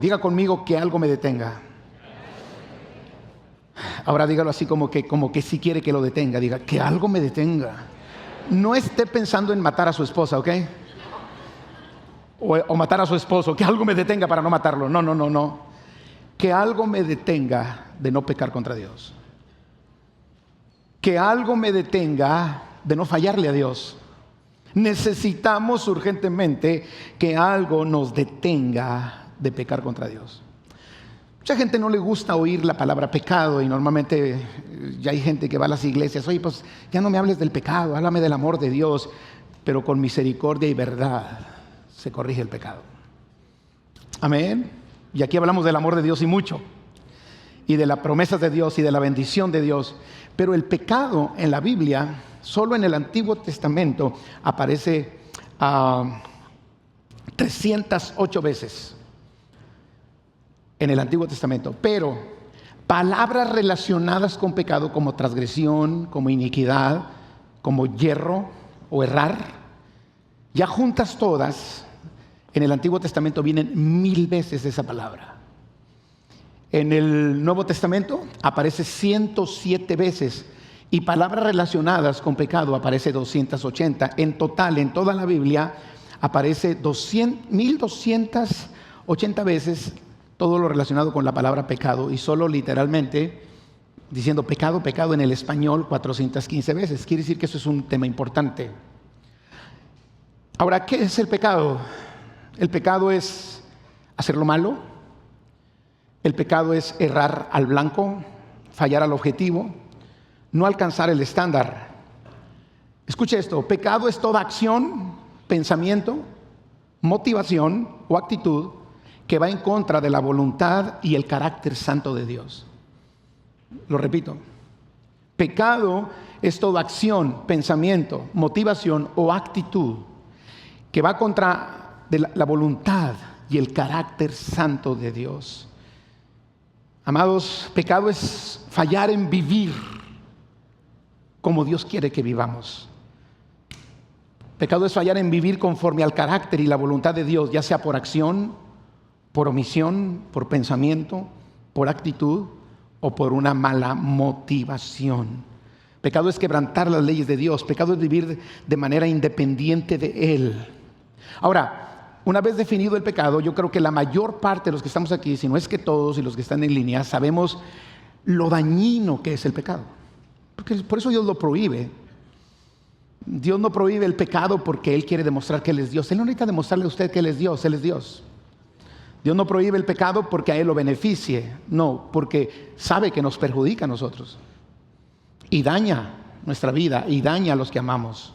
Diga conmigo que algo me detenga. Ahora dígalo así como que sí quiere que lo detenga. Diga que algo me detenga. No esté pensando en matar a su esposa, ¿ok? O matar a su esposo. Que algo me detenga para no matarlo. No. Que algo me detenga de no pecar contra Dios. Que algo me detenga de no fallarle a Dios. Necesitamos urgentemente que algo nos detenga de pecar contra Dios. Mucha gente no le gusta oír la palabra pecado y normalmente ya hay gente que va a las iglesias. Oye, pues ya no me hables del pecado, háblame del amor de Dios. Pero con misericordia y verdad se corrige el pecado. Amén. Y aquí hablamos del amor de Dios y mucho. Y de las promesas de Dios y de la bendición de Dios. Pero el pecado en la Biblia, solo en el Antiguo Testamento, aparece 308 veces. En el Antiguo Testamento. Pero palabras relacionadas con pecado como transgresión, como iniquidad, como yerro o errar, ya juntas todas, en el Antiguo Testamento vienen 1000 veces esa palabra. En el Nuevo Testamento aparece 107 veces y palabras relacionadas con pecado aparece 280. En total, en toda la Biblia, aparece 1280 veces todo lo relacionado con la palabra pecado, y solo literalmente diciendo pecado en el español 415 veces. Quiere decir que eso es un tema importante. Ahora, ¿qué es el pecado? El pecado es hacer lo malo. El pecado es errar al blanco, fallar al objetivo, no alcanzar el estándar. Escuche esto: pecado es toda acción, pensamiento, motivación o actitud que va en contra de la voluntad y el carácter santo de Dios. Lo repito. Pecado es toda acción, pensamiento, motivación o actitud que va contra de la voluntad y el carácter santo de Dios. Amados, pecado es fallar en vivir como Dios quiere que vivamos. Pecado es fallar en vivir conforme al carácter y la voluntad de Dios, ya sea por acción, por omisión, por pensamiento, por actitud o por una mala motivación. Pecado es quebrantar las leyes de Dios. Pecado es vivir de manera independiente de Él. Ahora, una vez definido el pecado, yo creo que la mayor parte de los que estamos aquí, si no es que todos y los que están en línea, sabemos lo dañino que es el pecado. Porque por eso Dios lo prohíbe. Dios no prohíbe el pecado porque Él quiere demostrar que Él es Dios. Él no necesita demostrarle a usted que Él es Dios. Él es Dios. Dios no prohíbe el pecado porque a Él lo beneficie. No, porque sabe que nos perjudica a nosotros. Y daña nuestra vida y daña a los que amamos.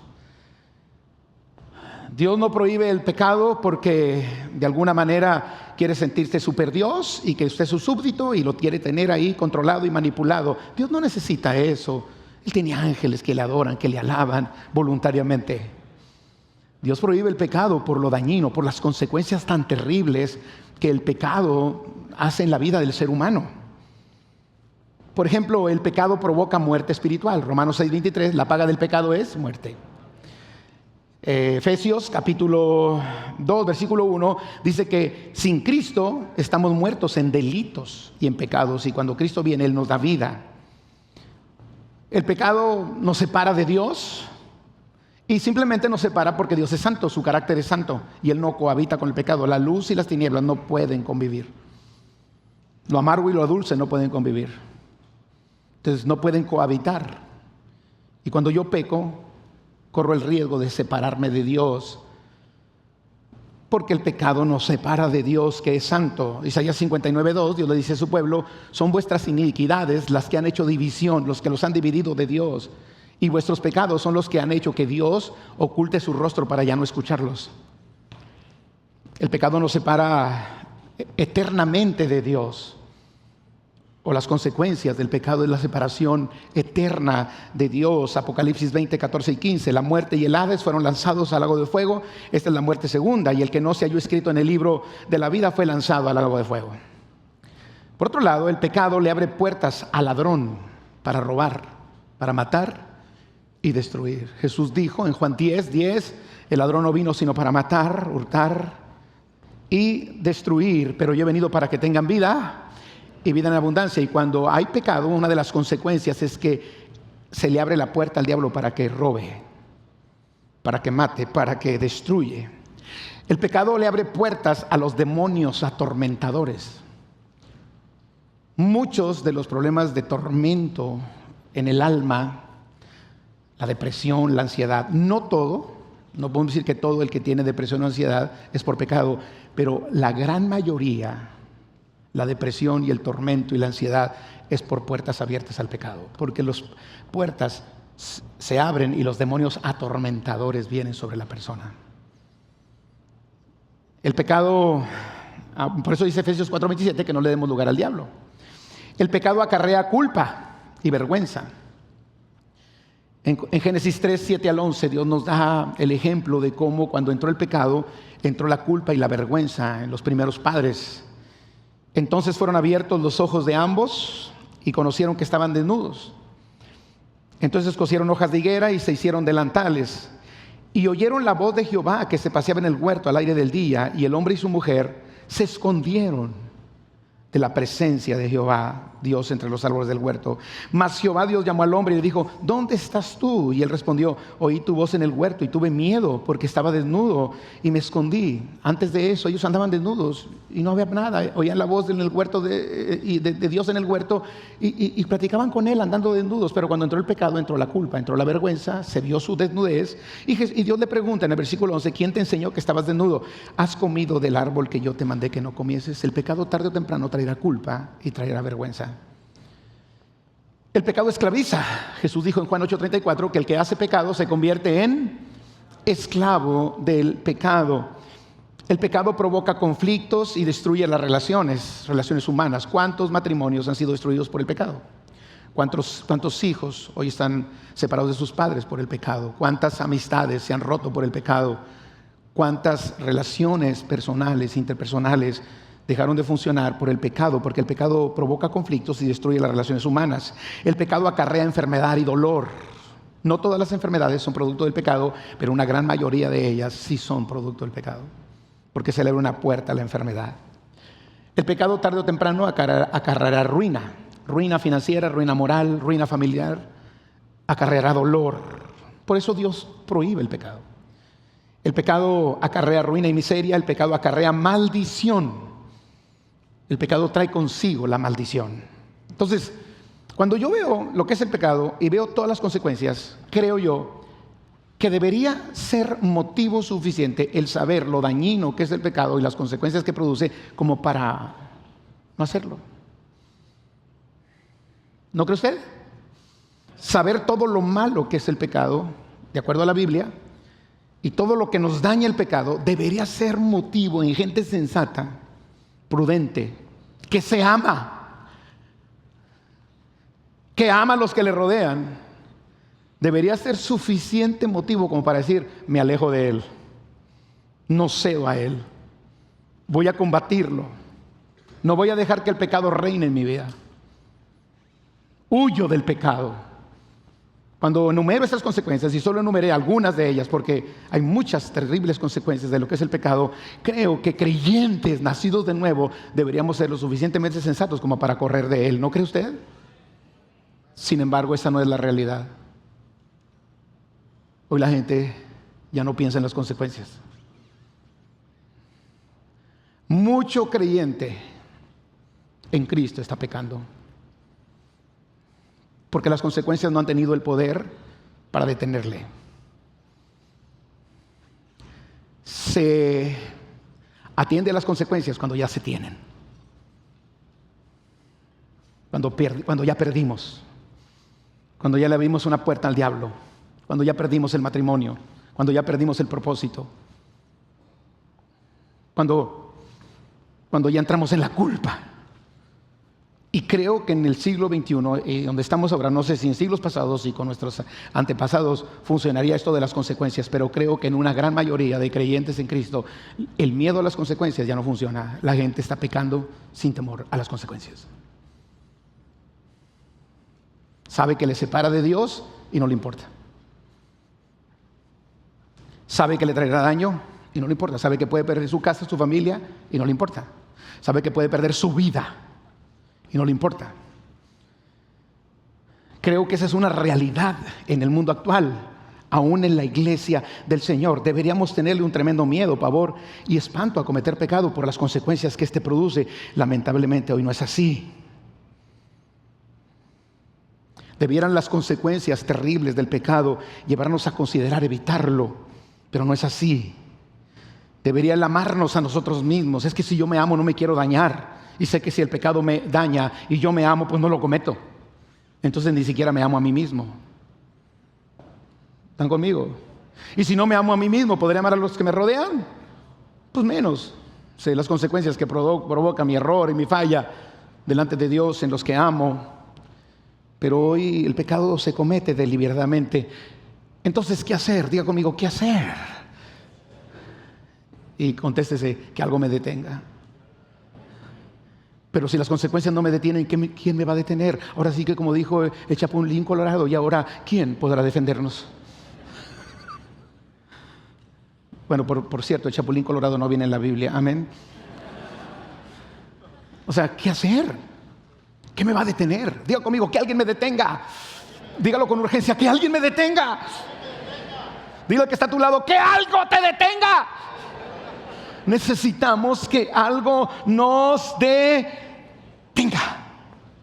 Dios no prohíbe el pecado porque de alguna manera quiere sentirse super Dios y que usted es su súbdito y lo quiere tener ahí controlado y manipulado. Dios no necesita eso. Él tiene ángeles que le adoran, que le alaban voluntariamente. Dios prohíbe el pecado por lo dañino, por las consecuencias tan terribles que el pecado hace en la vida del ser humano. Por ejemplo, el pecado provoca muerte espiritual. Romanos 6:23, la paga del pecado es muerte. Efesios capítulo 2, versículo 1, dice que sin Cristo estamos muertos en delitos y en pecados, y cuando Cristo viene, Él nos da vida. El pecado nos separa de Dios. Y simplemente nos separa porque Dios es santo, su carácter es santo y Él no cohabita con el pecado. La luz y las tinieblas no pueden convivir. Lo amargo y lo dulce no pueden convivir. Entonces no pueden cohabitar. Y cuando yo peco, corro el riesgo de separarme de Dios, porque el pecado nos separa de Dios, que es santo. Isaías 59:2, Dios le dice a su pueblo: son vuestras iniquidades las que han hecho división, los que los han dividido de Dios. Y vuestros pecados son los que han hecho que Dios oculte su rostro para ya no escucharlos. El pecado nos separa eternamente de Dios. O las consecuencias del pecado es la separación eterna de Dios. Apocalipsis 20, 14 y 15. La muerte y el Hades fueron lanzados al lago de fuego. Esta es la muerte segunda. Y el que no se halló escrito en el libro de la vida fue lanzado al lago de fuego. Por otro lado, el pecado le abre puertas al ladrón para robar, para matar y destruir. Jesús dijo en Juan 10:10, el ladrón no vino sino para matar, hurtar y destruir, pero yo he venido para que tengan vida y vida en abundancia. Y cuando hay pecado, una de las consecuencias es que se le abre la puerta al diablo para que robe, para que mate, para que destruye. El pecado le abre puertas a los demonios atormentadores. Muchos de los problemas de tormento en el alma, la depresión, la ansiedad, no todo, no podemos decir que todo el que tiene depresión o ansiedad es por pecado, pero la gran mayoría, la depresión y el tormento y la ansiedad es por puertas abiertas al pecado, porque las puertas se abren y los demonios atormentadores vienen sobre la persona. El pecado, por eso dice Efesios 4:27 que no le demos lugar al diablo. El pecado acarrea culpa y vergüenza. En Génesis 3:7-11 Dios nos da el ejemplo de cómo cuando entró el pecado, entró la culpa y la vergüenza en los primeros padres. Entonces fueron abiertos los ojos de ambos y conocieron que estaban desnudos. Entonces cosieron hojas de higuera y se hicieron delantales. Y oyeron la voz de Jehová que se paseaba en el huerto al aire del día, y el hombre y su mujer se escondieron de la presencia de Jehová Dios entre los árboles del huerto. Mas Jehová Dios llamó al hombre y le dijo: ¿dónde estás tú? Y él respondió: oí tu voz en el huerto y tuve miedo porque estaba desnudo y me escondí. Antes de eso ellos andaban desnudos y no había nada. Oían la voz en el huerto de Dios en el huerto y platicaban con él andando desnudos. Pero cuando entró el pecado, entró la culpa, entró la vergüenza, se vio su desnudez y Dios le pregunta en el versículo 11: ¿quién te enseñó que estabas desnudo? ¿Has comido del árbol que yo te mandé que no comieses? El pecado tarde o temprano traerá culpa y traerá vergüenza. El pecado esclaviza. Jesús dijo en Juan 8:34 que el que hace pecado se convierte en esclavo del pecado. El pecado provoca conflictos y destruye las relaciones humanas. ¿Cuántos matrimonios han sido destruidos por el pecado? ¿Cuántos hijos hoy están separados de sus padres por el pecado? ¿Cuántas amistades se han roto por el pecado? ¿Cuántas relaciones personales, interpersonales dejaron de funcionar por el pecado? Porque el pecado provoca conflictos y destruye las relaciones humanas. El pecado acarrea enfermedad y dolor. No todas las enfermedades son producto del pecado, pero una gran mayoría de ellas sí son producto del pecado, porque se le abre una puerta a la enfermedad. El pecado tarde o temprano acarreará ruina. Ruina financiera, ruina moral, ruina familiar. Acarreará dolor. Por eso Dios prohíbe el pecado. El pecado acarrea ruina y miseria. El pecado acarrea maldición. El pecado trae consigo la maldición. Entonces, cuando yo veo lo que es el pecado y veo todas las consecuencias, creo yo que debería ser motivo suficiente el saber lo dañino que es el pecado y las consecuencias que produce como para no hacerlo. ¿No cree usted? Saber todo lo malo que es el pecado, de acuerdo a la Biblia, y todo lo que nos daña el pecado, debería ser motivo en gente sensata, prudente, que se ama, que ama a los que le rodean. Debería ser suficiente motivo como para decir: me alejo de él, no cedo a él, voy a combatirlo, no voy a dejar que el pecado reine en mi vida, huyo del pecado. Cuando enumero estas consecuencias, y solo enumeré algunas de ellas porque hay muchas terribles consecuencias de lo que es el pecado, creo que creyentes nacidos de nuevo deberíamos ser lo suficientemente sensatos como para correr de él. ¿No cree usted? Sin embargo, esa no es la realidad. Hoy la gente ya no piensa en las consecuencias. Mucho creyente en Cristo está pecando, porque las consecuencias no han tenido el poder para detenerle. Se atiende a las consecuencias cuando ya se tienen, cuando ya perdimos, cuando ya le abrimos una puerta al diablo, cuando ya perdimos el matrimonio, cuando ya perdimos el propósito, cuando ya entramos en la culpa. Y creo que en el siglo XXI, donde estamos ahora, no sé si en siglos pasados y con nuestros antepasados funcionaría esto de las consecuencias, pero creo que en una gran mayoría de creyentes en Cristo, el miedo a las consecuencias ya no funciona. La gente está pecando sin temor a las consecuencias. Sabe que le separa de Dios y no le importa. Sabe que le traerá daño y no le importa. Sabe que puede perder su casa, su familia, y no le importa. Sabe que puede perder su vida, y no le importa. Creo que esa es una realidad en el mundo actual, aún en la iglesia del Señor. Deberíamos tenerle un tremendo miedo, pavor y espanto a cometer pecado por las consecuencias que éste produce. Lamentablemente hoy no es así. Debieran las consecuencias terribles del pecado llevarnos a considerar evitarlo, pero no es así. Debería el amarnos a nosotros mismos. Es que si yo me amo no me quiero dañar, y sé que si el pecado me daña y yo me amo, pues no lo cometo. Entonces ni siquiera me amo a mí mismo. ¿Están conmigo? Y si no me amo a mí mismo, ¿podré amar a los que me rodean? Pues menos. Sé las consecuencias que provoca mi error y mi falla delante de Dios en los que amo. Pero hoy el pecado se comete deliberadamente. Entonces, ¿qué hacer? Diga conmigo, ¿qué hacer? Y contéstese, que algo me detenga. Pero si las consecuencias no me detienen, ¿quién me va a detener? Ahora sí que, como dijo el Chapulín Colorado, y ahora, ¿quién podrá defendernos? Bueno, por cierto, el Chapulín Colorado no viene en la Biblia. Amén. O sea, ¿qué hacer? ¿Qué me va a detener? Diga conmigo, que alguien me detenga. Dígalo con urgencia, que alguien me detenga. Dile al que está a tu lado, que algo te detenga. Necesitamos que algo nos detenga.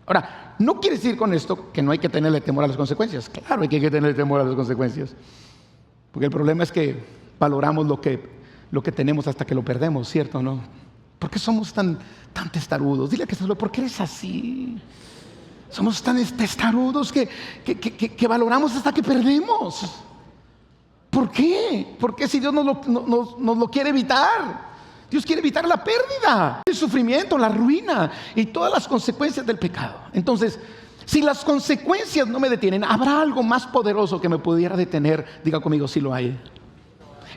Ahora, no quiere decir con esto que no hay que tenerle temor a las consecuencias. Claro, hay que tenerle temor a las consecuencias. Porque el problema es que valoramos lo que tenemos hasta que lo perdemos, ¿cierto o no? ¿Por qué somos tan testarudos? Dile que ¿por qué eres así? Somos tan testarudos que valoramos hasta que perdemos. ¿Por qué? Porque si Dios nos lo quiere evitar. Dios quiere evitar la pérdida, el sufrimiento, la ruina y todas las consecuencias del pecado. Entonces, si las consecuencias no me detienen, ¿habrá algo más poderoso que me pudiera detener? Diga conmigo, sí lo hay.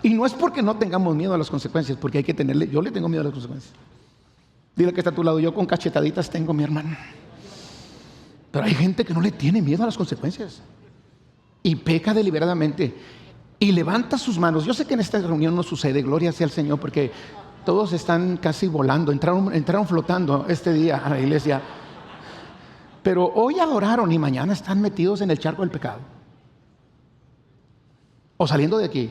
Y no es porque no tengamos miedo a las consecuencias, porque hay que tenerle. Yo le tengo miedo a las consecuencias. Dile que está a tu lado, yo con cachetaditas tengo, mi hermano. Pero hay gente que no le tiene miedo a las consecuencias y peca deliberadamente y levanta sus manos. Yo sé que en esta reunión no sucede, gloria sea al Señor, porque todos están casi volando, entraron flotando este día a la iglesia. Pero hoy adoraron y mañana están metidos en el charco del pecado. O saliendo de aquí.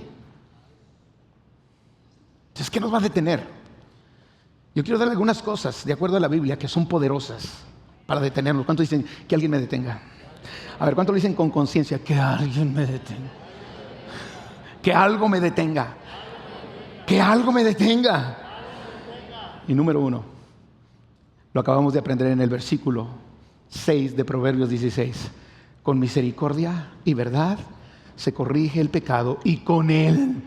Entonces, ¿qué nos va a detener? Yo quiero darle algunas cosas, de acuerdo a la Biblia, que son poderosas para detenernos. ¿Cuántos dicen que alguien me detenga? A ver, ¿cuántos lo dicen con conciencia? Que alguien me detenga. Que algo me detenga. Que algo me detenga. Y número 1, lo acabamos de aprender en el versículo 6 de Proverbios 16. Con misericordia y verdad se corrige el pecado, y con el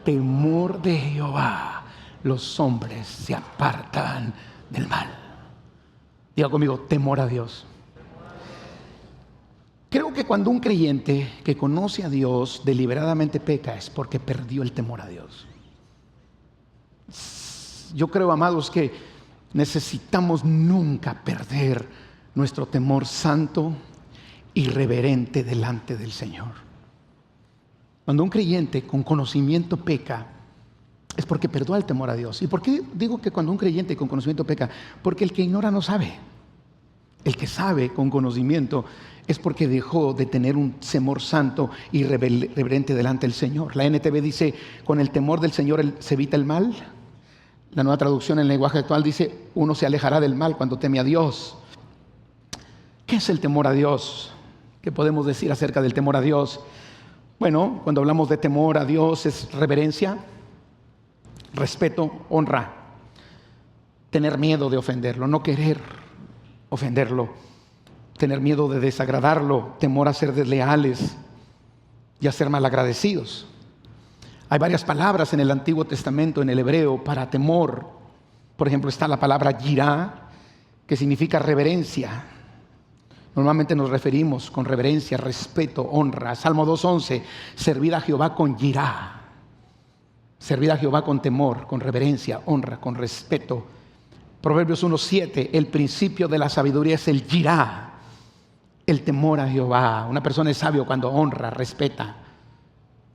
temor de Jehová los hombres se apartan del mal. Diga conmigo, temor a Dios. Creo que cuando un creyente que conoce a Dios deliberadamente peca es porque perdió el temor a Dios. Yo creo, amados, que necesitamos nunca perder nuestro temor santo y reverente delante del Señor. Cuando un creyente con conocimiento peca, es porque perdió el temor a Dios. ¿Y por qué digo que cuando un creyente con conocimiento peca? Porque el que ignora no sabe. El que sabe con conocimiento es porque dejó de tener un temor santo y reverente delante del Señor. La NTV dice, con el temor del Señor se evita el mal. La Nueva Traducción en el lenguaje actual dice, uno se alejará del mal cuando teme a Dios. ¿Qué es el temor a Dios? ¿Qué podemos decir acerca del temor a Dios? Bueno, cuando hablamos de temor a Dios es reverencia, respeto, honra, tener miedo de ofenderlo, no querer ofenderlo, tener miedo de desagradarlo, temor a ser desleales y a ser malagradecidos. Hay varias palabras en el Antiguo Testamento, en el hebreo, para temor. Por ejemplo, está la palabra yirá, que significa reverencia. Normalmente nos referimos con reverencia, respeto, honra. Salmo 2:11, servir a Jehová con yirá. Servir a Jehová con temor, con reverencia, honra, con respeto. Proverbios 1:7, el principio de la sabiduría es el yirá, el temor a Jehová. Una persona es sabio cuando honra, respeta.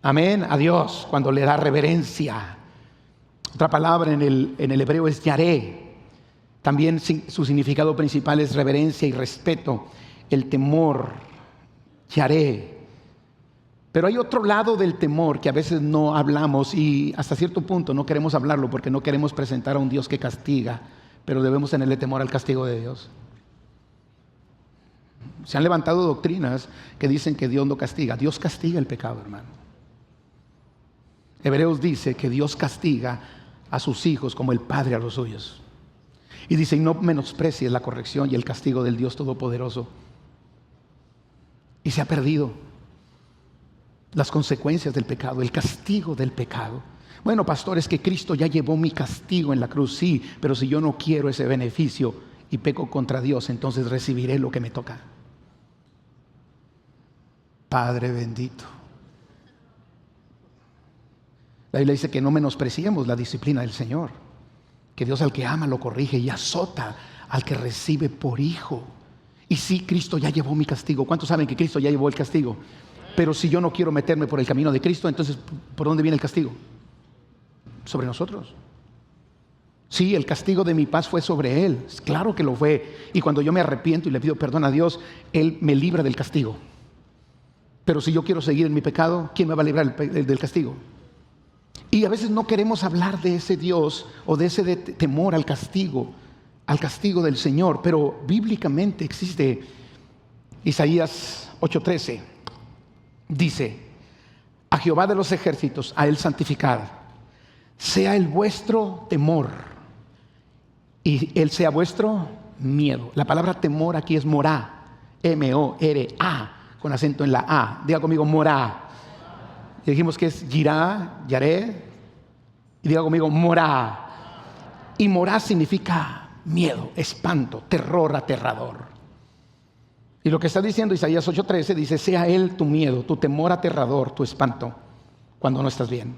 Amén, a Dios, cuando le da reverencia. Otra palabra en el hebreo es yaré. También su significado principal es reverencia y respeto, el temor, yaré. Pero hay otro lado del temor que a veces no hablamos y hasta cierto punto no queremos hablarlo porque no queremos presentar a un Dios que castiga, pero debemos tenerle temor al castigo de Dios. Se han levantado doctrinas que dicen que Dios no castiga. Dios castiga el pecado, hermano. Hebreos dice que Dios castiga a sus hijos como el Padre a los suyos. Y dice, y no menosprecies la corrección y el castigo del Dios Todopoderoso. Y se ha perdido las consecuencias del pecado, el castigo del pecado. Bueno, pastor, es que Cristo ya llevó mi castigo en la cruz, sí, pero si yo no quiero ese beneficio y peco contra Dios, entonces recibiré lo que me toca. Padre bendito. La Biblia dice que no menospreciemos la disciplina del Señor, que Dios al que ama lo corrige y azota al que recibe por hijo. Y sí, Cristo ya llevó mi castigo. ¿Cuántos saben que Cristo ya llevó el castigo? Pero si yo no quiero meterme por el camino de Cristo, entonces ¿por dónde viene el castigo? Sobre nosotros. Sí, el castigo de mi paz fue sobre Él. Claro que lo fue. Y cuando yo me arrepiento y le pido perdón a Dios, Él me libra del castigo. Pero si yo quiero seguir en mi pecado, ¿quién me va a librar del castigo? Y a veces no queremos hablar de ese Dios o de ese temor al castigo del Señor. Pero bíblicamente existe. Isaías 8:13 dice: a Jehová de los ejércitos, a Él santificad, sea el vuestro temor y Él sea vuestro miedo. La palabra temor aquí es morá, M-O-R-A, con acento en la A. Diga conmigo, morá. Y dijimos que es yirá, yaré, y diga conmigo, morá. Y morá significa miedo, espanto, terror, aterrador. Y lo que está diciendo Isaías 8:13 dice: sea Él tu miedo, tu temor aterrador, tu espanto, cuando no estás bien.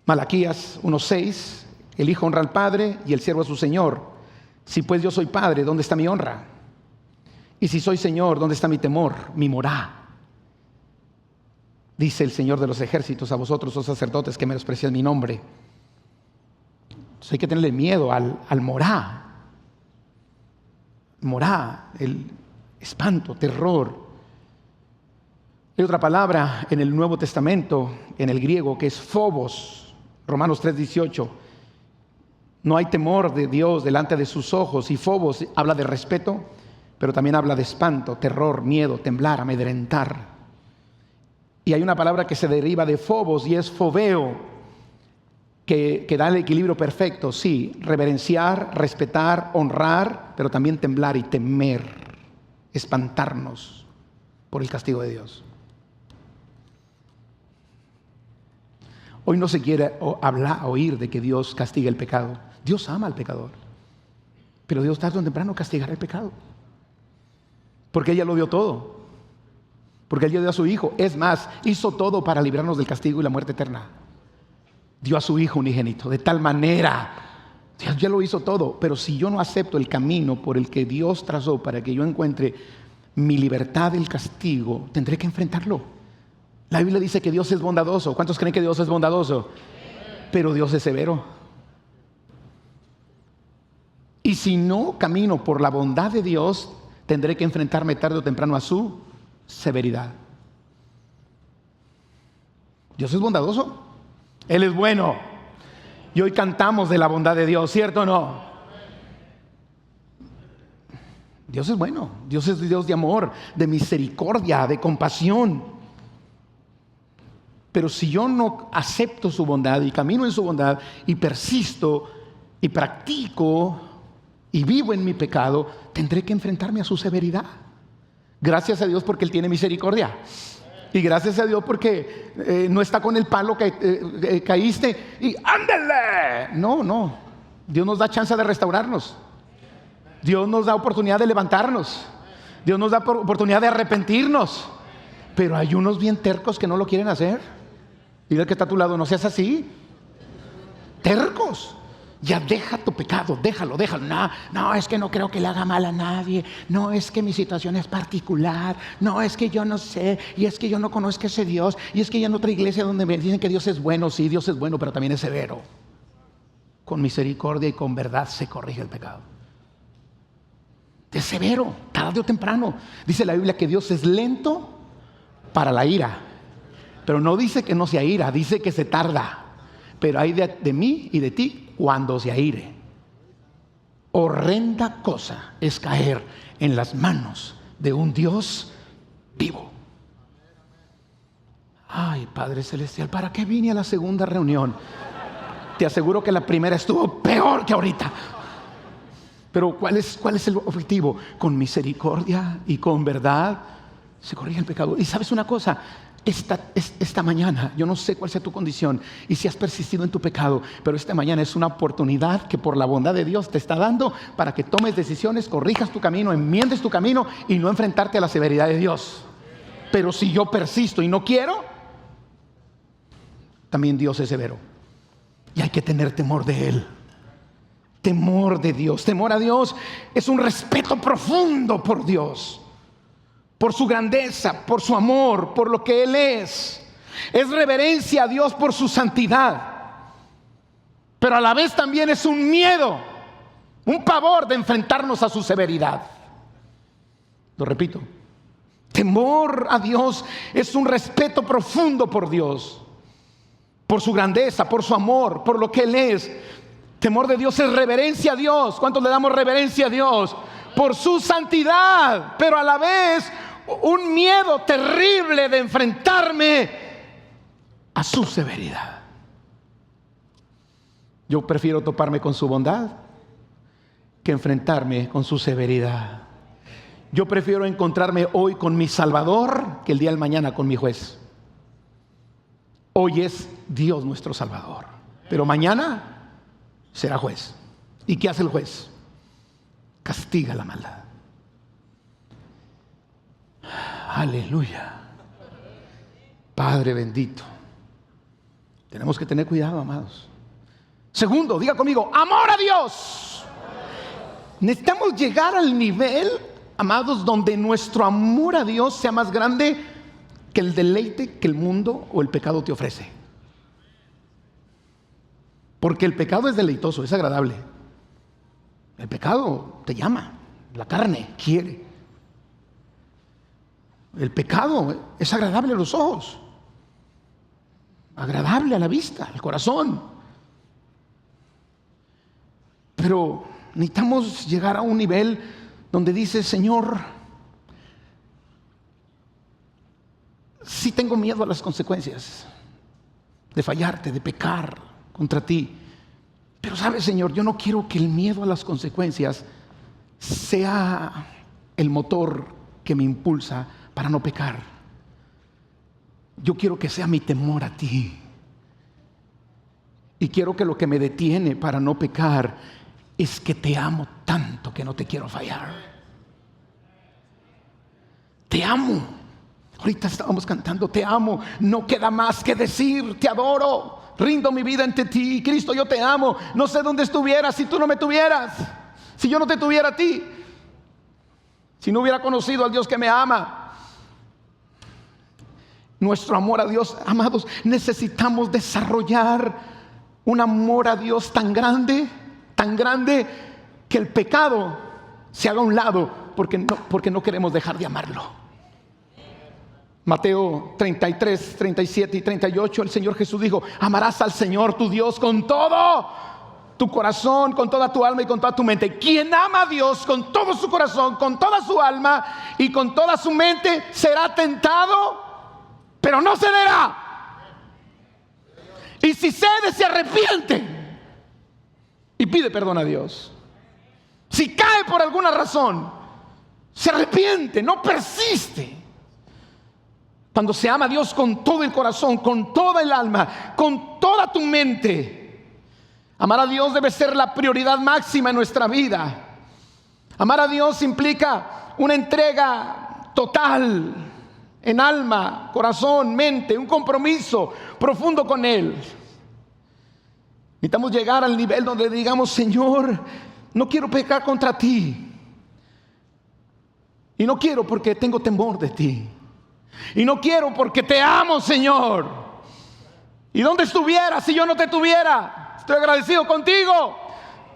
Malaquías 1:6, el hijo honra al padre y el siervo a su señor. Si pues yo soy padre, ¿dónde está mi honra? Y si soy señor, ¿dónde está mi temor, mi morá? Dice el Señor de los ejércitos a vosotros, oh sacerdotes, que menospreciáis mi nombre. Entonces hay que tenerle miedo al morá. Morá, el espanto, terror. Hay otra palabra en el Nuevo Testamento, en el griego, que es phobos. Romanos 3:18. No hay temor de Dios delante de sus ojos. Y phobos habla de respeto, pero también habla de espanto, terror, miedo, temblar, amedrentar. Y hay una palabra que se deriva de phobos y es fobeo, que da el equilibrio perfecto. Sí, reverenciar, respetar, honrar, pero también temblar y temer, espantarnos por el castigo de Dios. Hoy no se quiere oír de que Dios castiga el pecado. Dios ama al pecador, pero Dios tarde o temprano castigará el pecado, porque ella lo dio todo, porque Él dio a su Hijo. Es más, hizo todo para librarnos del castigo y la muerte eterna. Dio a su Hijo unigénito, de tal manera, Dios ya lo hizo todo. Pero si yo no acepto el camino por el que Dios trazó para que yo encuentre mi libertad del castigo, tendré que enfrentarlo. La Biblia dice que Dios es bondadoso. ¿Cuántos creen que Dios es bondadoso? Pero Dios es severo. Y si no camino por la bondad de Dios, tendré que enfrentarme tarde o temprano a su severidad. Dios es bondadoso. Él es bueno. Y hoy cantamos de la bondad de Dios, ¿cierto o no? Dios es bueno. Dios es Dios de amor, de misericordia, de compasión. Pero si yo no acepto su bondad y camino en su bondad y persisto y practico y vivo en mi pecado, tendré que enfrentarme a su severidad. Gracias a Dios porque Él tiene misericordia. Y gracias a Dios porque no está con el palo que caíste y ¡ándale! No. Dios nos da chance de restaurarnos. Dios nos da oportunidad de levantarnos. Dios nos da oportunidad de arrepentirnos. Pero hay unos bien tercos que no lo quieren hacer. Dile al que está a tu lado: no seas así. Tercos. Ya deja tu pecado, déjalo. No, es que no creo que le haga mal a nadie. No, es que mi situación es particular. No, es que yo no sé. Y es que yo no conozco a ese Dios. Y es que yo en otra iglesia donde me dicen que Dios es bueno. Sí, Dios es bueno, pero también es severo. Con misericordia y con verdad se corrige el pecado. Es severo, tarde o temprano. Dice la Biblia que Dios es lento para la ira. Pero no dice que no se aira, dice que se tarda. Pero hay de mí y de ti cuando se aire. Horrenda cosa es caer en las manos de un Dios vivo. Ay, Padre Celestial, ¿para qué vine a la segunda reunión? Te aseguro que la primera estuvo peor que ahorita. Pero ¿cuál es el objetivo? Con misericordia y con verdad se corrige el pecado. Y sabes una cosa, esta mañana, yo no sé cuál sea tu condición y si has persistido en tu pecado, pero esta mañana es una oportunidad que por la bondad de Dios te está dando para que tomes decisiones, corrijas tu camino, enmiendes tu camino y no enfrentarte a la severidad de Dios. Pero si yo persisto y no quiero, también Dios es severo y hay que tener temor de Él. Temor de Dios. Temor a Dios es un respeto profundo por Dios, por su grandeza, por su amor, por lo que Él es. Es reverencia a Dios por su santidad, pero a la vez también es un miedo, un pavor de enfrentarnos a su severidad. Lo repito, temor a Dios es un respeto profundo por Dios, por su grandeza, por su amor, por lo que Él es. Temor de Dios es reverencia a Dios. ¿Cuántos le damos reverencia a Dios? Por su santidad, pero a la vez un miedo terrible de enfrentarme a su severidad. Yo prefiero toparme con su bondad que enfrentarme con su severidad. Yo prefiero encontrarme hoy con mi Salvador que el día del mañana con mi juez. Hoy es Dios nuestro Salvador, pero mañana será juez. ¿Y qué hace el juez? Castiga la maldad. Aleluya. Padre bendito. Tenemos que tener cuidado, amados. Segundo, diga conmigo, amor a Dios. Necesitamos llegar al nivel, amados, donde nuestro amor a Dios sea más grande que el deleite que el mundo o el pecado te ofrece. Porque el pecado es deleitoso, es agradable. El pecado te llama, la carne quiere. El pecado es agradable a los ojos, agradable a la vista, al corazón. Pero necesitamos llegar a un nivel donde dice, Señor, sí tengo miedo a las consecuencias de fallarte, de pecar contra ti. Pero sabes, Señor, yo no quiero que el miedo a las consecuencias sea el motor que me impulsa para no pecar. Yo quiero que sea mi temor a ti. Y quiero que lo que me detiene para no pecar es que te amo tanto que no te quiero fallar. Te amo. Ahorita estábamos cantando, te amo. No queda más que decir, te adoro. Rindo mi vida ante ti. Cristo, yo te amo. No sé dónde estuvieras si tú no me tuvieras. Si yo no te tuviera a ti. Si no hubiera conocido al Dios que me ama. Nuestro amor a Dios, amados, necesitamos desarrollar un amor a Dios tan grande que el pecado se haga a un lado porque no queremos dejar de amarlo. Mateo 33, 37 y 38, el Señor Jesús dijo, amarás al Señor tu Dios con todo tu corazón, con toda tu alma y con toda tu mente. Quien ama a Dios con todo su corazón, con toda su alma y con toda su mente será tentado, pero no cederá. Y si cede, se arrepiente y pide perdón a Dios. Si cae por alguna razón, se arrepiente, no persiste. Cuando se ama a Dios con todo el corazón, con toda el alma, con toda tu mente. Amar a Dios debe ser la prioridad máxima en nuestra vida. Amar a Dios implica una entrega total en alma, corazón, mente, un compromiso profundo con Él. Necesitamos llegar al nivel donde digamos: Señor, no quiero pecar contra ti. Y no quiero porque tengo temor de ti. Y no quiero porque te amo, Señor. ¿Y dónde estuvieras si yo no te tuviera? Estoy agradecido contigo.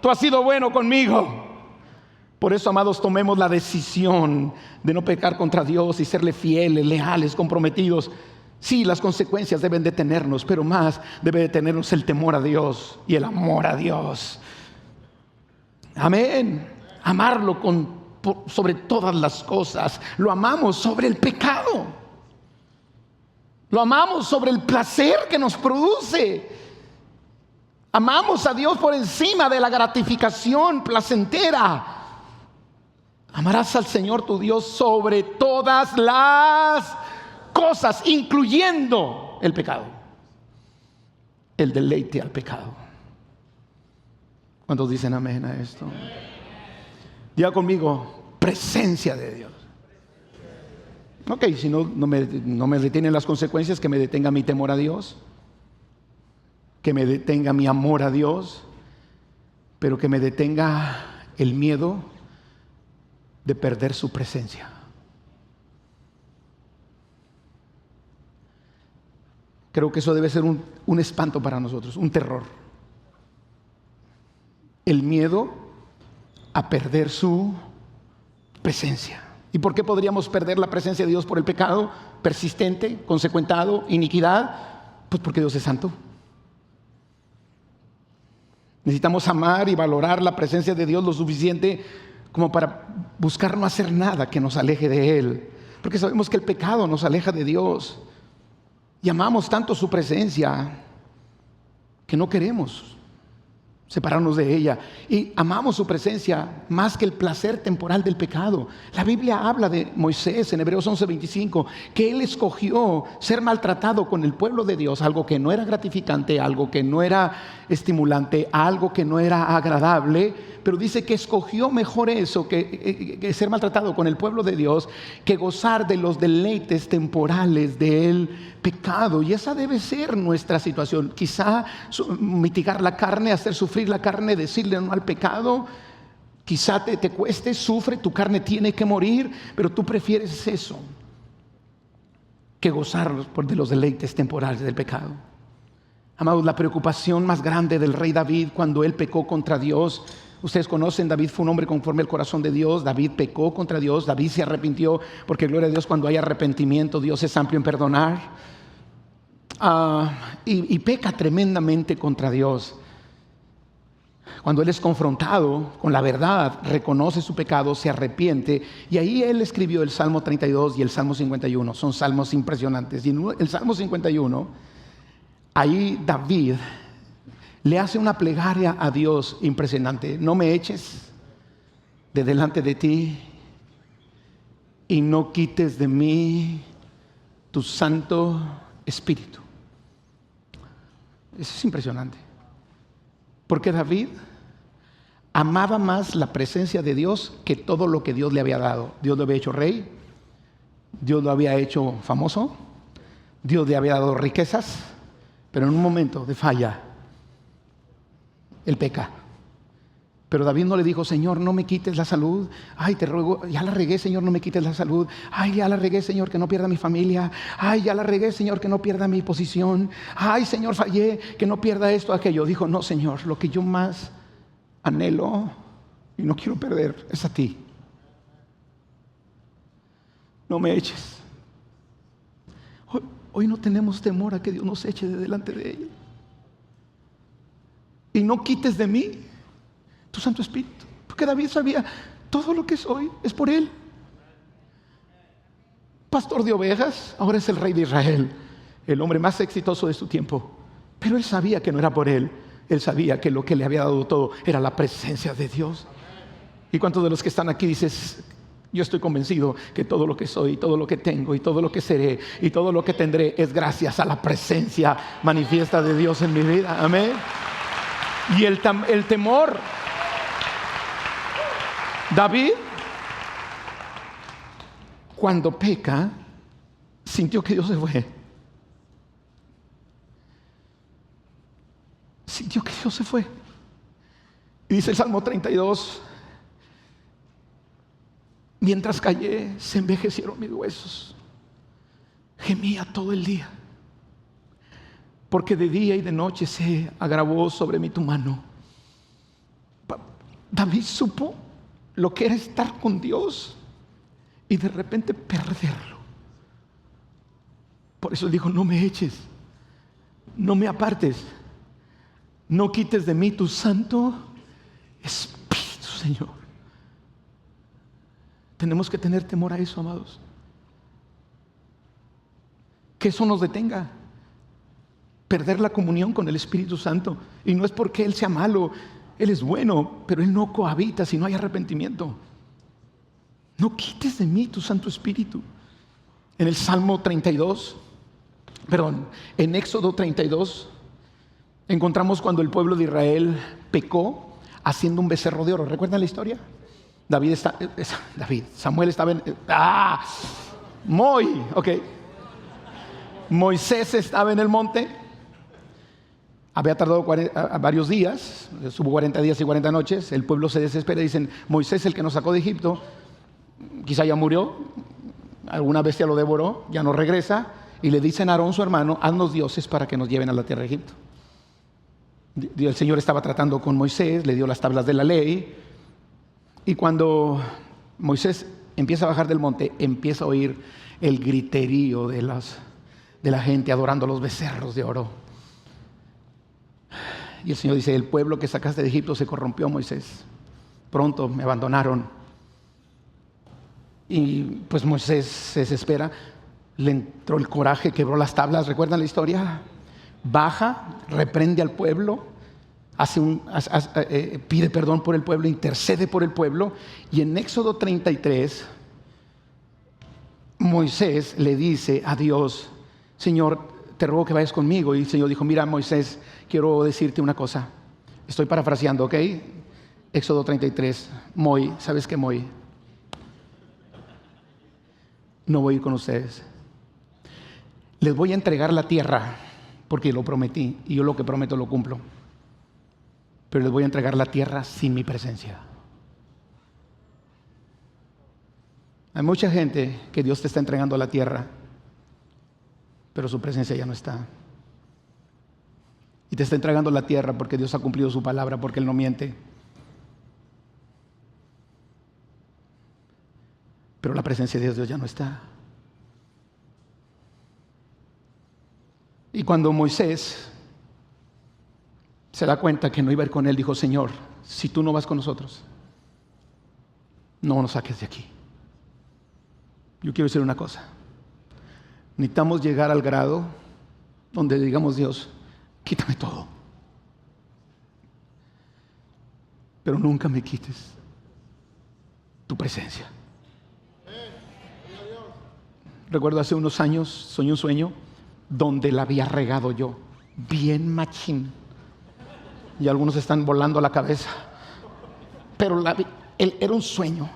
Tú has sido bueno conmigo. Por eso, amados, tomemos la decisión de no pecar contra Dios y serle fieles, leales, comprometidos. Sí, las consecuencias deben detenernos, pero más debe detenernos el temor a Dios y el amor a Dios. Amén. Amarlo sobre todas las cosas. Lo amamos sobre el pecado. Lo amamos sobre el placer que nos produce. Amamos a Dios por encima de la gratificación placentera. Amarás al Señor tu Dios sobre todas las cosas, incluyendo el pecado, el deleite al pecado. ¿Cuántos dicen amén a esto? Diga conmigo: presencia de Dios. Ok, si no me detienen las consecuencias, que me detenga mi temor a Dios, que me detenga mi amor a Dios, pero que me detenga el miedo de perder su presencia. Creo que eso debe ser un espanto para nosotros, un terror. El miedo a perder su presencia. ¿Y por qué podríamos perder la presencia de Dios? Por el pecado persistente, consecuentado, iniquidad. Pues porque Dios es santo. Necesitamos amar y valorar la presencia de Dios lo suficiente como para buscar no hacer nada que nos aleje de Él. Porque sabemos que el pecado nos aleja de Dios. Y amamos tanto su presencia que no queremos separarnos de ella. Y amamos su presencia más que el placer temporal del pecado. La Biblia habla de Moisés en Hebreos 11:25, que él escogió ser maltratado con el pueblo de Dios, algo que no era gratificante, algo que no era estimulante, algo que no era agradable, pero dice que escogió mejor eso, que ser maltratado con el pueblo de Dios, que gozar de los deleites temporales del pecado. Y esa debe ser nuestra situación. Quizá mitigar la carne, hacer sufrir la carne, decirle no al pecado. Quizá te cueste, sufre, tu carne tiene que morir, pero tú prefieres eso que gozar de los deleites temporales del pecado. Amados, la preocupación más grande del rey David cuando él pecó contra Dios. Ustedes conocen, David fue un hombre conforme al corazón de Dios. David pecó contra Dios, David se arrepintió, porque gloria a Dios, cuando hay arrepentimiento, Dios es amplio en perdonar. Y peca tremendamente contra Dios. Cuando él es confrontado con la verdad, reconoce su pecado, se arrepiente, y ahí él escribió el Salmo 32 y el Salmo 51. Son salmos impresionantes. Y en el Salmo 51, ahí David le hace una plegaria a Dios impresionante. No me eches de delante de ti y no quites de mí tu Santo Espíritu. Eso es impresionante. Porque David amaba más la presencia de Dios que todo lo que Dios le había dado. Dios lo había hecho rey, Dios lo había hecho famoso, Dios le había dado riquezas, pero en un momento de falla, él peca. Pero David no le dijo: Señor, no me quites la salud. Ay, te ruego, ya la regué, Señor, no me quites la salud. Ay, ya la regué, Señor, que no pierda mi familia. Ay, ya la regué, Señor, que no pierda mi posición. Ay, Señor, fallé, que no pierda esto, aquello. Dijo: no, Señor, lo que yo más anhelo y no quiero perder es a ti. No me eches. Hoy no tenemos temor a que Dios nos eche de delante de ella. Y no quites de mí tu Santo Espíritu. Porque David sabía: todo lo que soy es por Él. Pastor de ovejas, ahora es el rey de Israel, el hombre más exitoso de su tiempo. Pero él sabía que no era por él. Él sabía que lo que le había dado todo era la presencia de Dios. ¿Y cuántos de los que están aquí dices: yo estoy convencido que todo lo que soy, todo lo que tengo y todo lo que seré y todo lo que tendré es gracias a la presencia manifiesta de Dios en mi vida? Amén. Y el temor. David, cuando peca, sintió que Dios se fue. Sintió que Dios se fue. Y dice el Salmo 32, mientras callé, se envejecieron mis huesos. Gemía todo el día, porque de día y de noche se agravó sobre mí tu mano. David supo lo que era estar con Dios y de repente perderlo. Por eso dijo: no me eches, no me apartes, no quites de mí tu Santo Espíritu, Señor. Tenemos que tener temor a eso, amados. Que eso nos detenga. Perder la comunión con el Espíritu Santo. Y no es porque Él sea malo, Él es bueno, pero Él no cohabita si no hay arrepentimiento. No quites de mí tu Santo Espíritu. En el Salmo 32, en Éxodo 32, encontramos cuando el pueblo de Israel pecó haciendo un becerro de oro. ¿Recuerdan la historia? Samuel estaba en... Moisés estaba en el monte. Había tardado varios días, estuvo 40 días y 40 noches. El pueblo se desespera y dicen: Moisés, el que nos sacó de Egipto, quizá ya murió, alguna bestia lo devoró, ya no regresa. Y le dicen a Aarón, su hermano: haznos dioses para que nos lleven a la tierra de Egipto. El Señor estaba tratando con Moisés, le dio las tablas de la ley. Y cuando Moisés empieza a bajar del monte, empieza a oír el griterío de la gente adorando los becerros de oro. Y el Señor dice: el pueblo que sacaste de Egipto se corrompió, Moisés. Pronto me abandonaron. Y pues Moisés se desespera. Le entró el coraje, quebró las tablas. ¿Recuerdan la historia? Baja, reprende al pueblo, pide perdón por el pueblo, intercede por el pueblo. Y en Éxodo 33, Moisés le dice a Dios: Señor, te ruego que vayas conmigo. Y el Señor dijo: mira, Moisés, quiero decirte una cosa. Estoy parafraseando, ¿ok? Éxodo 33. ¿Sabes qué, Moy? No voy a ir con ustedes. Les voy a entregar la tierra, porque lo prometí, y yo lo que prometo lo cumplo. Pero les voy a entregar la tierra sin mi presencia. Hay mucha gente que Dios te está entregando a la tierra, pero su presencia ya no está. Y te está entregando la tierra porque Dios ha cumplido su palabra, porque Él no miente. Pero la presencia de Dios ya no está. Y cuando Moisés se da cuenta que no iba a ir con él, dijo: Señor, si tú no vas con nosotros, no nos saques de aquí. Yo quiero decir una cosa: necesitamos llegar al grado donde digamos: Dios, quítame todo, pero nunca me quites tu presencia. Recuerdo hace unos años soñé un sueño donde la había regado yo, bien machín. Y algunos están volando la cabeza. Pero era un sueño.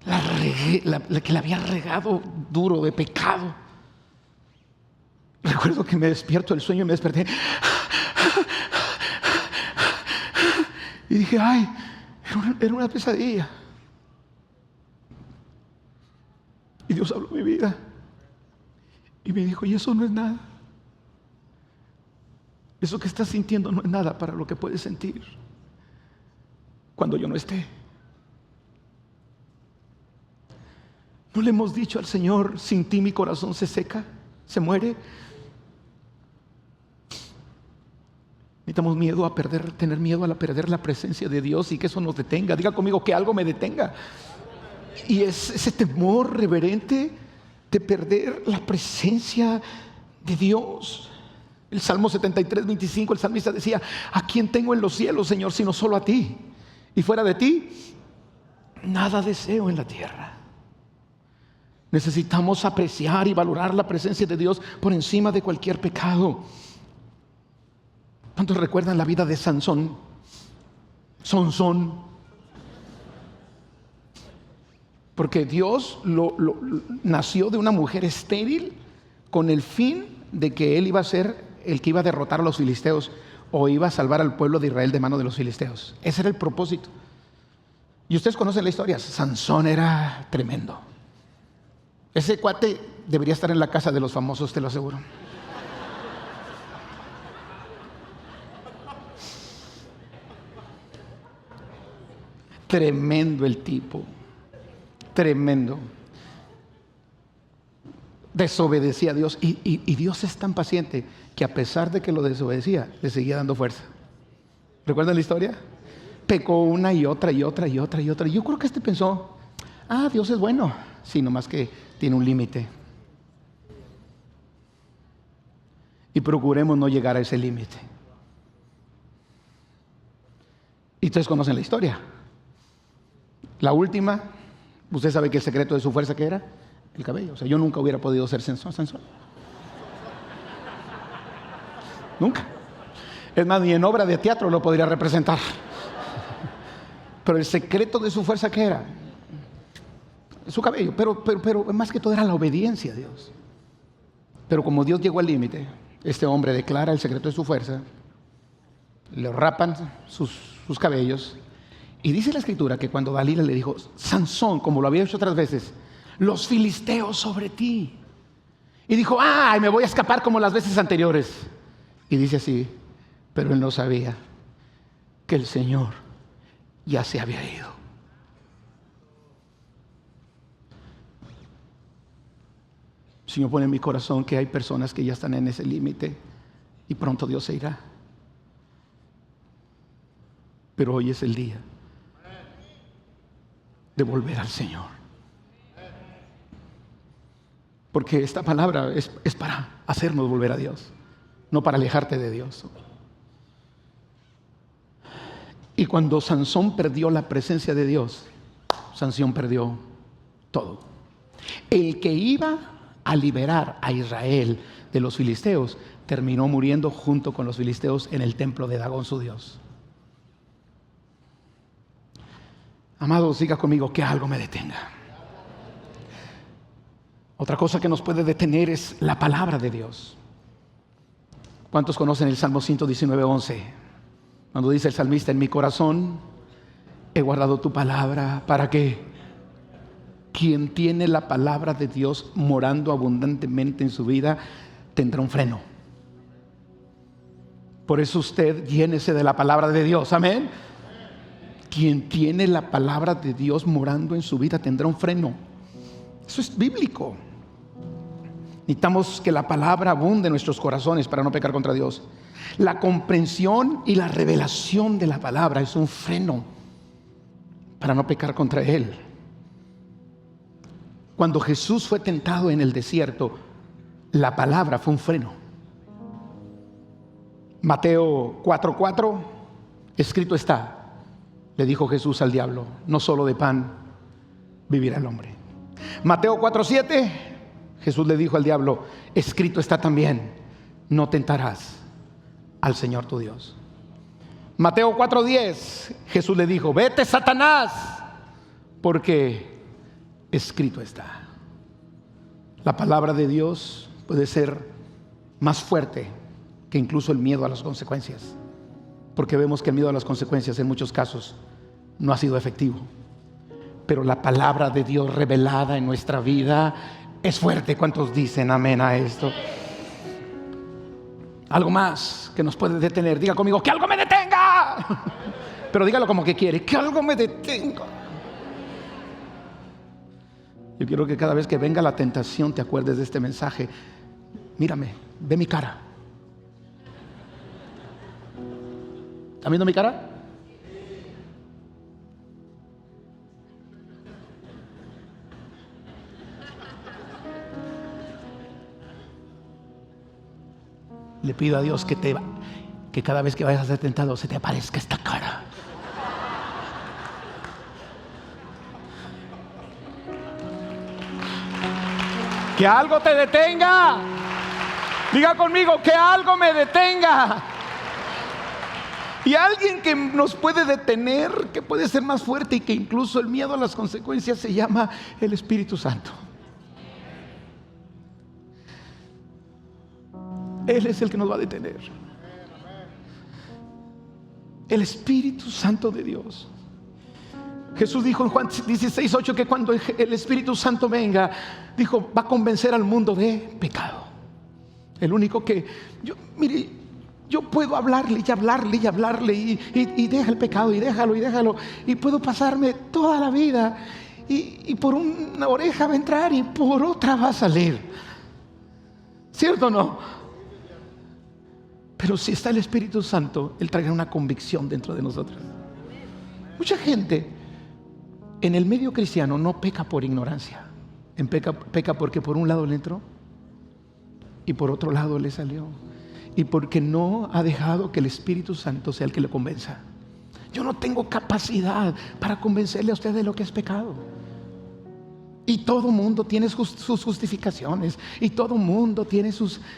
Que la había regado duro, de pecado. Recuerdo que me despierto del sueño y me desperté. Y dije: ay, era una pesadilla. Y Dios habló en mi vida. Y me dijo: y eso no es nada. Eso que estás sintiendo no es nada para lo que puedes sentir cuando yo no esté. ¿No le hemos dicho al Señor: sin ti mi corazón se seca, se muere? Necesitamos tener miedo a perder la presencia de Dios y que eso nos detenga. Diga conmigo: que algo me detenga. Y es ese temor reverente de perder la presencia de Dios. El Salmo 73, 25, el salmista decía: ¿a quién tengo en los cielos, Señor, sino solo a ti? Y fuera de ti, nada deseo en la tierra. Necesitamos apreciar y valorar la presencia de Dios por encima de cualquier pecado. ¿Cuántos recuerdan la vida de Sansón? Porque Dios nació de una mujer estéril con el fin de que él iba a ser el que iba a derrotar a los filisteos. o iba a salvar al pueblo de Israel de mano de los filisteos. Ese era el propósito. Y ustedes conocen la historia. Sansón era tremendo. Ese cuate debería estar en la casa de los famosos, te lo aseguro. Tremendo el tipo. Tremendo. Desobedecía a Dios. Y Dios es tan paciente que a pesar de que lo desobedecía, le seguía dando fuerza. ¿Recuerdan la historia? Pecó una y otra y otra y otra y otra. Yo creo que pensó, Dios es bueno. Sí, nomás que tiene un límite. Y procuremos no llegar a ese límite. Y ustedes conocen la historia. La última, usted sabe que el secreto de su fuerza, ¿qué era? El cabello. O sea, yo nunca hubiera podido ser Sansón. Nunca. Es más, ni en obra de teatro lo podría representar. Pero el secreto de su fuerza, ¿qué era? Su cabello. Pero más que todo era la obediencia a Dios. Pero como Dios llegó al límite, este hombre declara el secreto de su fuerza, le rapan sus cabellos. Y dice la escritura que cuando Dalila le dijo, Sansón, como lo había hecho otras veces, los filisteos sobre ti. Y dijo, me voy a escapar como las veces anteriores. Y dice así, pero él no sabía que el Señor ya se había ido. El Señor pone en mi corazón que hay personas que ya están en ese límite y pronto Dios se irá. Pero hoy es el día de volver al Señor. Porque esta palabra es para hacernos volver a Dios, no para alejarte de Dios. Y cuando Sansón perdió la presencia de Dios, Sansón perdió todo. El que iba a liberar a Israel de los filisteos terminó muriendo junto con los filisteos en el templo de Dagón, su dios. Amados, diga conmigo que algo me detenga. Otra cosa que nos puede detener es la palabra de Dios. ¿Cuántos conocen el Salmo 119:11? Cuando dice el salmista, en mi corazón he guardado tu palabra para que quien tiene la palabra de Dios morando abundantemente en su vida tendrá un freno. Por eso usted llénese de la palabra de Dios, amén. Quien tiene la palabra de Dios morando en su vida tendrá un freno. Eso es bíblico. Necesitamos que la palabra abunde en nuestros corazones para no pecar contra Dios. La comprensión y la revelación de la palabra es un freno para no pecar contra Él. Cuando Jesús fue tentado en el desierto, la palabra fue un freno. Mateo 4:4, escrito está, le dijo Jesús al diablo, no solo de pan vivirá el hombre. Mateo 4:7, Jesús le dijo al diablo, escrito está también, no tentarás al Señor tu Dios. Mateo 4:10, Jesús le dijo, vete Satanás, porque escrito está. La palabra de Dios puede ser más fuerte que incluso el miedo a las consecuencias, porque vemos que el miedo a las consecuencias en muchos casos no ha sido efectivo. Pero la palabra de Dios revelada en nuestra vida es fuerte. ¿Cuántos dicen amén a esto? Algo más que nos puede detener. Diga conmigo, que algo me detenga. Pero dígalo como que quiere, que algo me detenga. Yo quiero que cada vez que venga la tentación te acuerdes de este mensaje. Mírame, ve mi cara. ¿Están viendo mi cara? Le pido a Dios que cada vez que vayas a ser tentado se te aparezca esta cara. Que algo te detenga. Diga conmigo, que algo me detenga. Y alguien que nos puede detener, que puede ser más fuerte y que incluso el miedo a las consecuencias, se llama el Espíritu Santo. Él es el que nos va a detener. El Espíritu Santo de Dios. Jesús dijo en Juan 16:8 que cuando el Espíritu Santo venga, dijo, va a convencer al mundo de pecado. El único que, yo puedo hablarle y hablarle y hablarle y deja el pecado y déjalo. Y puedo pasarme toda la vida y por una oreja va a entrar y por otra va a salir. ¿Cierto o no? Pero si está el Espíritu Santo, Él traerá una convicción dentro de nosotros. Mucha gente en el medio cristiano no peca por ignorancia. Peca porque por un lado le entró y por otro lado le salió. Y porque no ha dejado que el Espíritu Santo sea el que le convenza. Yo no tengo capacidad para convencerle a usted de lo que es pecado. Y todo mundo tiene sus justificaciones. Y todo mundo tiene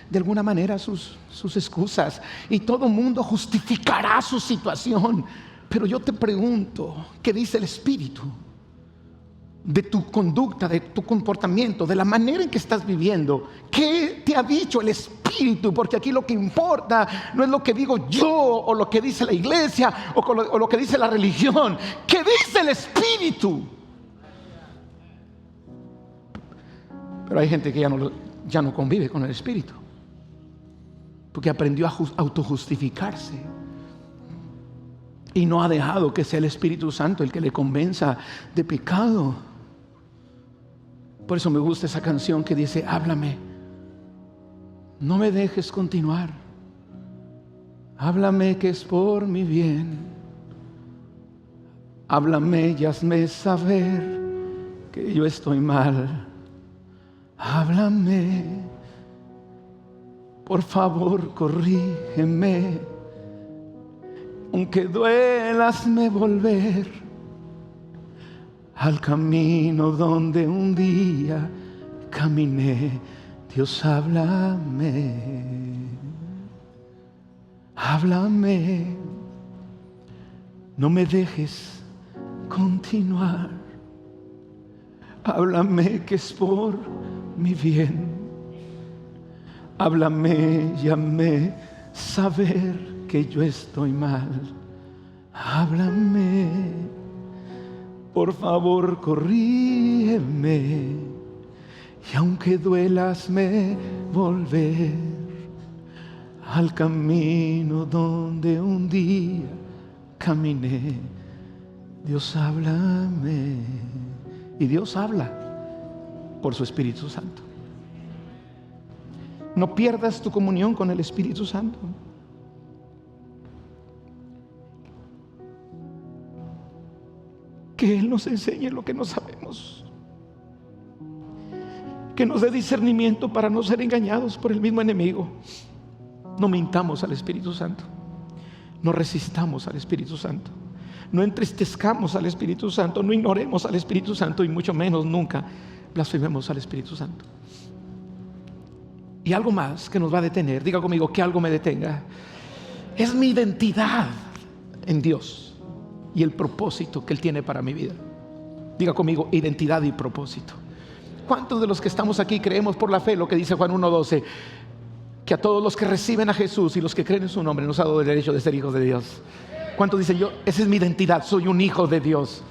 de alguna manera sus excusas. Y todo mundo justificará su situación. Pero yo te pregunto, ¿qué dice el Espíritu? De tu conducta, de tu comportamiento, de la manera en que estás viviendo. ¿Qué te ha dicho el Espíritu? Porque aquí lo que importa no es lo que digo yo o lo que dice la iglesia o lo que dice la religión. ¿Qué dice el Espíritu? Pero hay gente que ya no convive con el Espíritu porque aprendió a autojustificarse y no ha dejado que sea el Espíritu Santo el que le convenza de pecado. Por eso me gusta esa canción que dice, háblame, no me dejes continuar, háblame que es por mi bien, háblame y hazme saber que yo estoy mal, háblame, por favor corrígeme, aunque duela hazme volver al camino donde un día caminé. Dios, háblame, háblame, no me dejes continuar, háblame que es por mi bien, háblame y hazme saber que yo estoy mal, háblame, por favor corrígeme, y aunque duela hazme volver al camino donde un día caminé. Dios, háblame. Y Dios habla por su Espíritu Santo. No pierdas tu comunión con el Espíritu Santo. Que Él nos enseñe lo que no sabemos. Que nos dé discernimiento para no ser engañados por el mismo enemigo. No mintamos al Espíritu Santo. No resistamos al Espíritu Santo. No entristezcamos al Espíritu Santo. No ignoremos al Espíritu Santo. Y mucho menos nunca blasfememos al Espíritu Santo. Y algo más que nos va a detener. Diga conmigo, que algo me detenga. Es mi identidad en Dios y el propósito que Él tiene para mi vida. Diga conmigo, identidad y propósito. ¿Cuántos de los que estamos aquí creemos por la fe lo que dice Juan 1:12? Que a todos los que reciben a Jesús y los que creen en su nombre nos ha dado el derecho de ser hijos de Dios. ¿Cuántos dicen, esa es mi identidad, soy un hijo de Dios?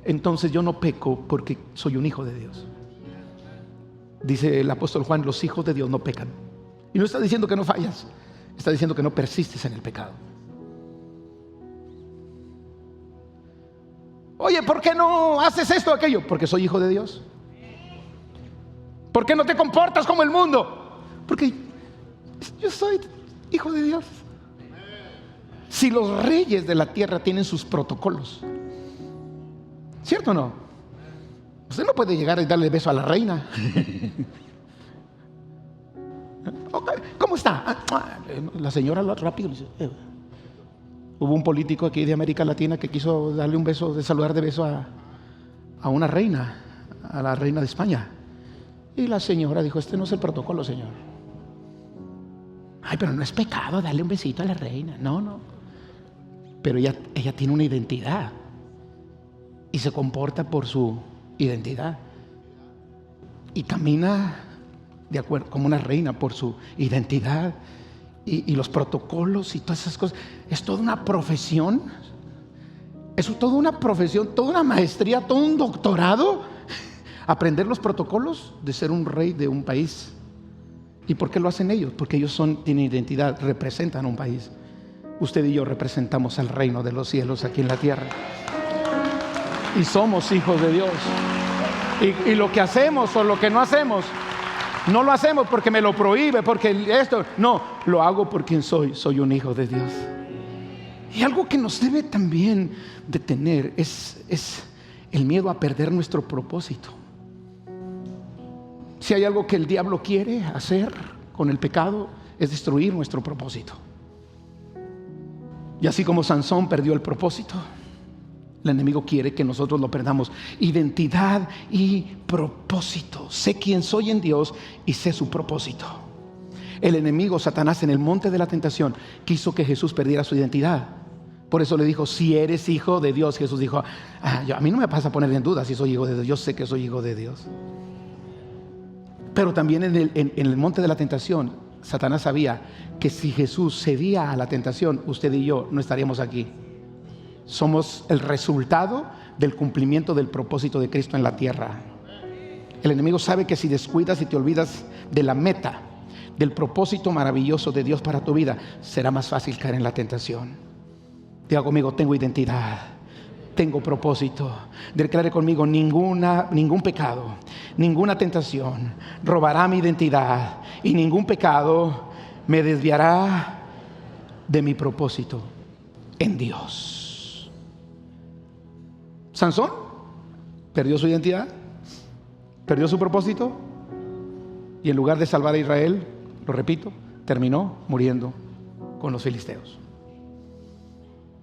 Entonces yo no peco porque soy un hijo de Dios. Dice el apóstol Juan, los hijos de Dios no pecan. Y no está diciendo que no fallas, está diciendo que no persistes en el pecado. Oye, ¿por qué no haces esto o aquello? Porque soy hijo de Dios. ¿Por qué no te comportas como el mundo? Porque yo soy hijo de Dios. Si los reyes de la tierra tienen sus protocolos, ¿cierto o no? Usted no puede llegar y darle beso a la reina. ¿Cómo está? La señora rápido dice, Hubo un político aquí de América Latina que quiso darle un beso, de saludar de beso a una reina, a la reina de España. Y la señora dijo, este no es el protocolo, señor. Ay, pero no es pecado darle un besito a la reina. No. Pero ella tiene una identidad y se comporta por su identidad. Y camina de acuerdo como una reina por su identidad. y los protocolos y todas esas cosas. Es toda una profesión. Es toda una profesión, toda una maestría, todo un doctorado. Aprender los protocolos de ser un rey de un país. ¿Y por qué lo hacen ellos? Porque ellos tienen identidad, representan un país. Usted y yo representamos al reino de los cielos aquí en la tierra. Y somos hijos de Dios. Y lo que hacemos o lo que no hacemos, no lo hacemos porque me lo prohíbe, porque esto, no, lo hago por quien soy un hijo de Dios. Y algo que nos debe también detener es el miedo a perder nuestro propósito. Si hay algo que el diablo quiere hacer con el pecado, es destruir nuestro propósito. Y así como Sansón perdió el propósito, el enemigo quiere que nosotros lo perdamos. Identidad y propósito. Sé quién soy en Dios y sé su propósito. El enemigo, Satanás, en el monte de la tentación, quiso que Jesús perdiera su identidad. Por eso le dijo, si eres hijo de Dios. Jesús dijo, a mí no me pasa poner en duda si soy hijo de Dios. Yo sé que soy hijo de Dios. Pero también en el monte de la tentación, Satanás sabía que si Jesús cedía a la tentación, usted y yo no estaríamos aquí. Somos el resultado del cumplimiento del propósito de Cristo en la tierra. El enemigo sabe que si descuidas y te olvidas de la meta, del propósito maravilloso de Dios para tu vida, será más fácil caer en la tentación. Diga conmigo, tengo identidad, tengo propósito. Declare conmigo, ningún pecado, ninguna tentación robará mi identidad y ningún pecado me desviará de mi propósito en Dios. Sansón perdió su identidad, perdió su propósito y en lugar de salvar a Israel, lo repito, terminó muriendo con los filisteos.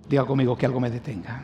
Diga conmigo que algo me detenga.